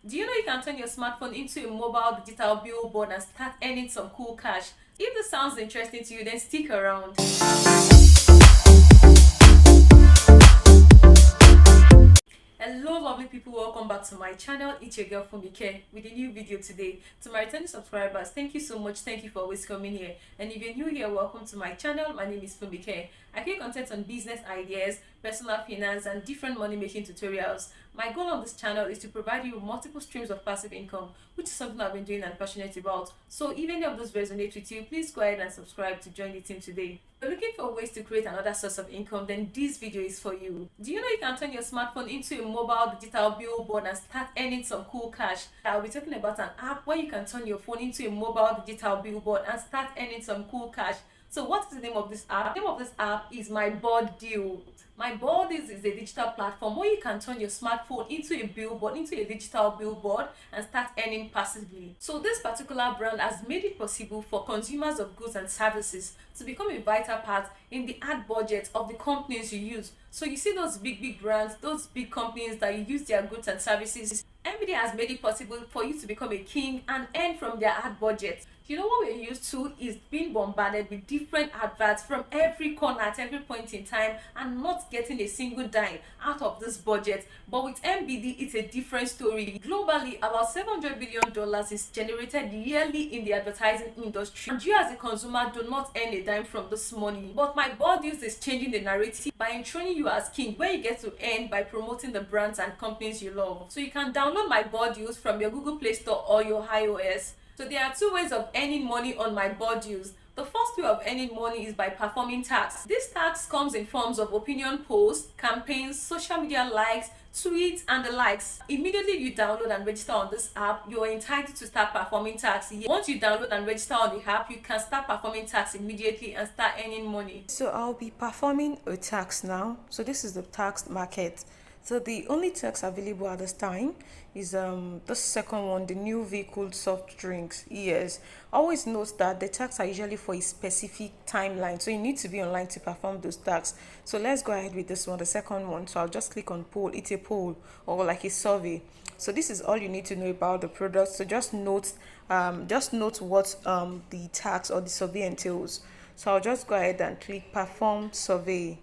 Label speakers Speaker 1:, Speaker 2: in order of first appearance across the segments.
Speaker 1: Do you know you can turn your smartphone into a mobile digital billboard and start earning some cool cash? If this sounds interesting to you, then stick around. Hello lovely people, welcome back to my channel. It's your girl Fumike with a new video today. To my returning subscribers, thank you so much. Thank you for always coming here. And if you're new here, welcome to my channel. My name is Fumike. I create content on business ideas, personal finance, and different money making tutorials. My goal on this channel is to provide you with multiple streams of passive income, which is something I've been doing and passionate about. So if any of those resonate with you, please go ahead and subscribe to join the team today. If you're looking for ways to create another source of income, then this video is for you. Do you know you can turn your smartphone into a mobile digital billboard and start earning some cool cash? I'll be talking about an app where you can turn your phone into a mobile digital billboard and start earning some cool cash. So what is the name of this app? The name of this app is Myboard Deal. Myboard is a digital platform where you can turn your smartphone into a billboard, into a digital billboard, and start earning passively. So this particular brand has made it possible for consumers of goods and services to become a vital part in the ad budget of the companies you use. So you see those big brands, those big companies that you use their goods and services. NVIDIA has made it possible for you to become a king and earn from their ad budget. You know what we're used to is being bombarded with different adverts from every corner at every point in time and not getting a single dime out of this budget. But with MBD, it's a different story. Globally, about $700 billion is generated yearly in the advertising industry. And you as a consumer do not earn a dime from this money. But Myboard is changing the narrative by enthroning you as king, where you get to earn by promoting the brands and companies you love. So you can download Myboard from your Google Play Store or your iOS. So there are two ways of earning money on Myboard. The first way of earning money is by performing tax. This tax comes in forms of opinion posts, campaigns, social media likes, tweets, and the likes. Immediately you download and register on this app, you are entitled to start performing tax. Once you download and register on the app, you can start performing tax immediately and start earning money.
Speaker 2: So I'll be performing a tax now. So this is the tax market. So the only tax available at this time is the second one, the new vehicle soft drinks. Yes, always note that the tax are usually for a specific timeline, so you need to be online to perform those tax. So let's go ahead with this one, the second one. So I'll just click on poll. It's a poll or like a survey. So this is all you need to know about the product. So just note what the tax or the survey entails. So I'll just go ahead and click perform survey.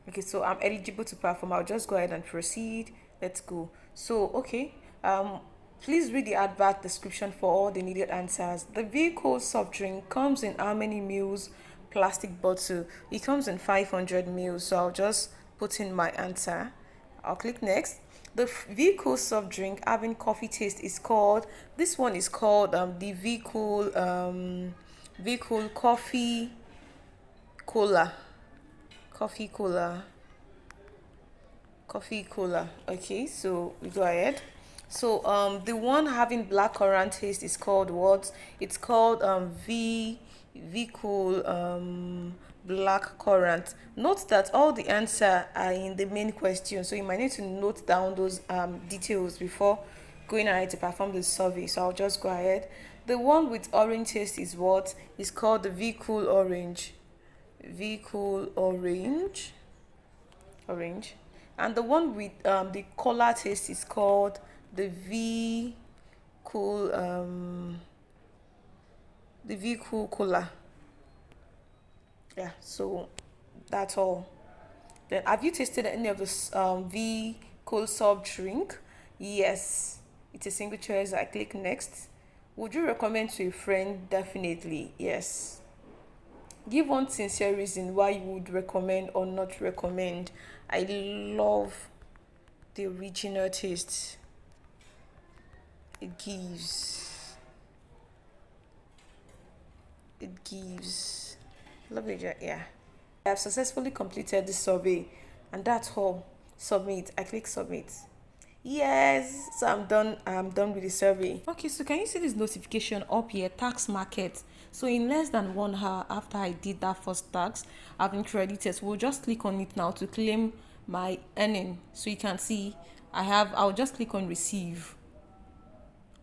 Speaker 2: Okay, so I'm eligible to perform. I'll just go ahead and proceed. Let's go. So okay, please read the advert description for all the needed answers. The vehicle soft drink comes in how many mils? Plastic bottle. It comes in 500 mils. So I'll just put in my answer. I'll click next. The vehicle soft drink having coffee taste is called, this one is called the vehicle coffee cola. Coffee cola. Okay, so we go ahead. So the one having black currant taste is called what? It's called vehicle black currant. Note that all the answer are in the main question, so you might need to note down those details before going ahead to perform the survey. So I'll just go ahead. The one with orange taste is what? Is called the vehicle orange. Orange, and the one with the cola taste is called the vehicle cola. Yeah, so that's all. Then have you tasted any of this vehicle soft drink? Yes, it's a single choice. I click next. Would you recommend to a friend? Definitely yes. Give one sincere reason why you would recommend or not recommend. I love the original taste it gives. Love it. Yeah, I have successfully completed the survey, and that's all. Submit. I click submit. Yes, so I'm done with the survey. Okay, so can you see this notification up here, tax market? So in less than 1 hour after I did that first tax, I've been credited. So we'll just click on it now to claim my earning. So you can see I'll just click on receive,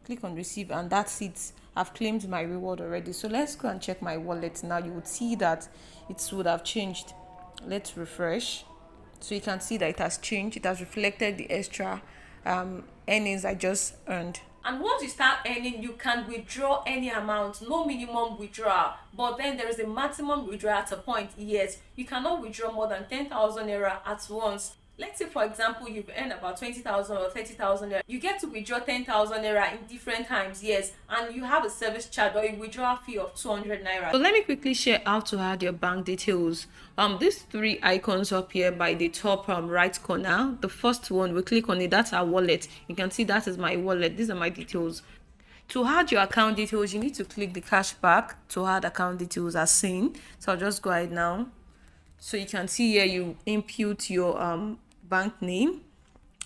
Speaker 2: and that's it. I've claimed my reward already. So let's go and check my wallet now. You would see that it would have changed. Let's refresh. So you can see that it has changed. It has reflected the extra earnings I just earned.
Speaker 1: And once you start earning, you can withdraw any amount, no minimum withdrawal. But then there is a maximum withdrawal at a point. Yes, you cannot withdraw more than 10,000 naira at once. Let's say, for example, you've earned about 20,000 or 30,000 naira. You get to withdraw 10,000 naira in different times, yes, and you have a service charge or a withdrawal fee of 200 naira.
Speaker 2: So let me quickly share how to add your bank details. These three icons up here by the top right corner. The first one, we click on it, that's our wallet. You can see that is my wallet. These are my details. To add your account details, you need to click the cashback to add account details as seen. So I'll just go ahead now. So you can see here you input your bank name.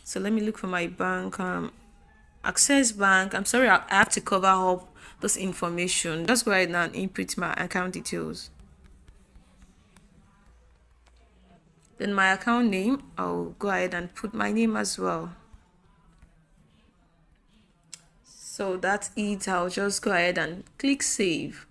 Speaker 2: So let me look for my bank, Access Bank. I'm sorry, I have to cover up this information. Just go ahead now and input my account details. Then my account name, I'll go ahead and put my name as well. So that's it. I'll just go ahead and click save.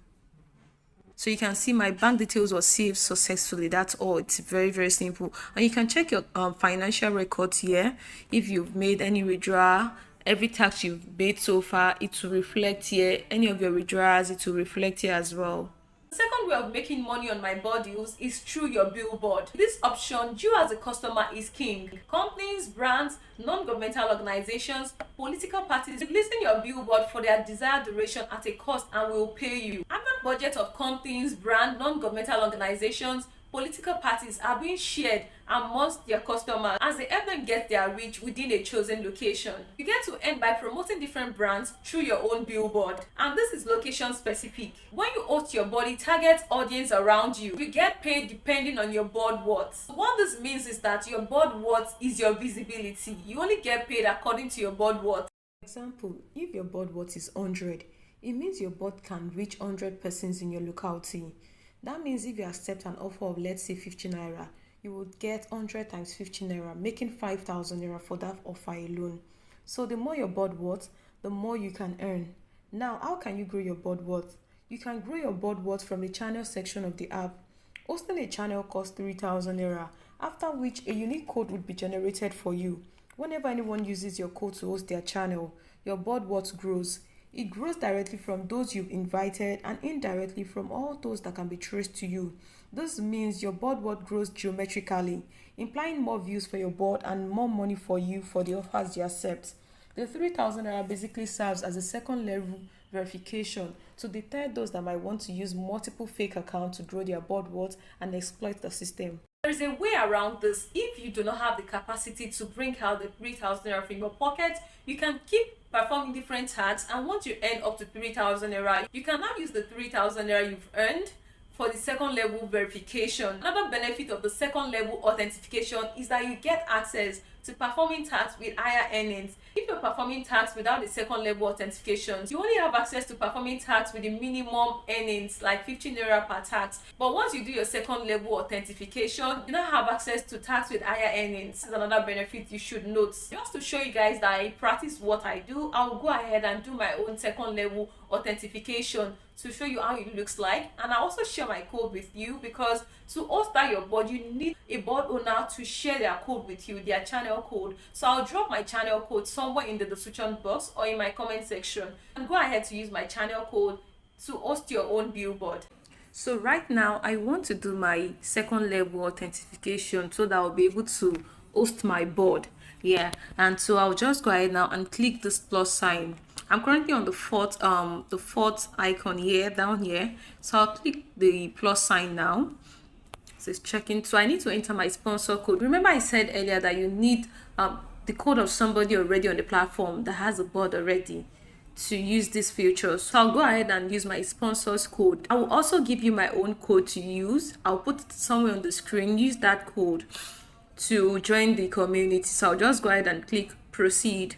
Speaker 2: So you can see my bank details were saved successfully. That's all. It's very, very simple. And you can check your financial records here. If you've made any withdrawal, every tax you've made so far, it will reflect here. Any of your withdrawals, it will reflect here as well.
Speaker 1: The second way of making money on Myboard deals is through your billboard. This option, you as a customer is king. Companies, brands, non-governmental organizations, political parties listing your billboard for their desired duration at a cost and will pay you. Annual budget of companies, brand, non-governmental organizations, political parties are being shared amongst their customers as they help them get their reach within a chosen location. You get to earn by promoting different brands through your own billboard, and this is location specific. When you host your board, it targets audience around you. You get paid depending on your board worth. What this means is that your board worth is your visibility. You only get paid according to your board worth.
Speaker 2: For example, if your board worth is 100, it means your board can reach 100 persons in your locality. That means if you accept an offer of, let's say, 50 naira, you would get 100 times 50 naira, making 5,000 naira for that offer alone. So the more your board worth, the more you can earn. Now, how can you grow your board worth? You can grow your board worth from the channel section of the app. Hosting a channel costs 3,000 naira, after which a unique code would be generated for you. Whenever anyone uses your code to host their channel, your board worth grows. It grows directly from those you've invited and indirectly from all those that can be traced to you. This means your board worth grows geometrically, implying more views for your board and more money for you for the offers you accept. The 3,000 naira basically serves as a second level verification to deter those that might want to use multiple fake accounts to grow their board worth and exploit the system.
Speaker 1: There is a way around this. If you do not have the capacity to bring out the 3,000 naira from your pocket, you can keep performing different tasks, and once you earn up to 3,000 naira, you can now use the 3,000 naira you've earned for the second level verification. Another benefit of the second level authentication is that you get access to performing tasks with higher earnings. If you're performing tasks without the second level authentication, you only have access to performing tasks with the minimum earnings like 15 naira per task. But once you do your second level authentication, you now have access to tasks with higher earnings. This is another benefit you should note. Just to show you guys that I practice what I do, I'll go ahead and do my own second level authentication to show you how it looks like, and I also share my code with you, because to host that your board, you need a board owner to share their code with you, their channel code. So I'll drop my channel code somewhere in the description box or in my comment section, and go ahead to use my channel code to host your own billboard.
Speaker 2: So right now I want to do my second level authentication so that I'll be able to host my board. Yeah, and so I'll just go ahead now and click this plus sign. I'm currently on the fourth icon here, down here. So I'll click the plus sign now. So it's checking. So I need to enter my sponsor code. Remember I said earlier that you need the code of somebody already on the platform that has a board already to use this feature. So I'll go ahead and use my sponsor's code. I will also give you my own code to use. I'll put it somewhere on the screen. Use that code to join the community. So I'll just go ahead and click proceed.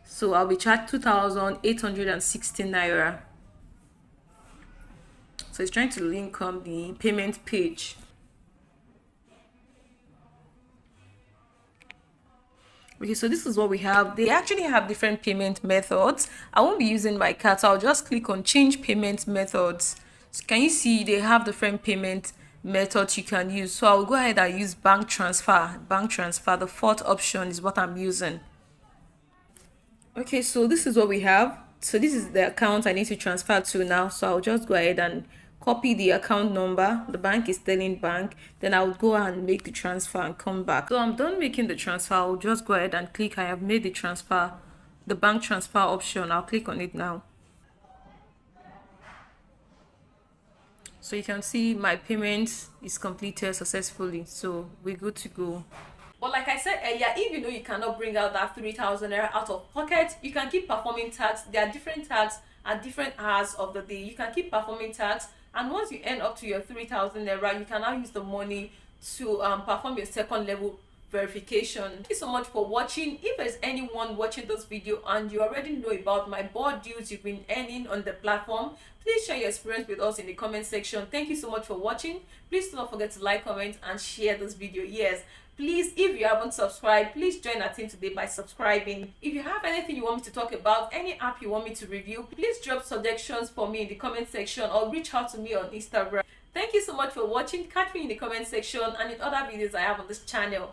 Speaker 2: So I'll be charged 2,816 naira. So it's trying to link on the payment page. Okay, so this is what we have. They actually have different payment methods. I won't be using my card, so I'll just click on change payment methods. So can you see they have different payment methods you can use? So I'll go ahead and use bank transfer. Bank transfer, the fourth option is what I'm using. Okay, so this is what we have. So this is the account I need to transfer to now. So I'll just go ahead and copy the account number. The bank is Sterling Bank. Then I'll go and make the transfer and come back. So I'm done making the transfer. I'll just go ahead and click I have made the transfer. The bank transfer option. I'll click on it now. So you can see my payment is completed successfully. So we're good to go.
Speaker 1: But like I said earlier, if you know you cannot bring out that 3,000 naira out of pocket, you can keep performing tasks. There are different tasks at different hours of the day. You can keep performing tasks, and once you end up to your 3,000 naira, you can now use the money to perform your second level verification. Thank you so much for watching. If there's anyone watching this video and you already know about Myboard deals you've been earning on the platform, please share your experience with us in the comment section. Thank you so much for watching. Please do not forget to like, comment, and share this video. Yes, please, if you haven't subscribed, please join our team today by subscribing. If you have anything you want me to talk about, any app you want me to review, please drop suggestions for me in the comment section or reach out to me on Instagram. Thank you so much for watching. Catch me in the comment section and in other videos I have on this channel.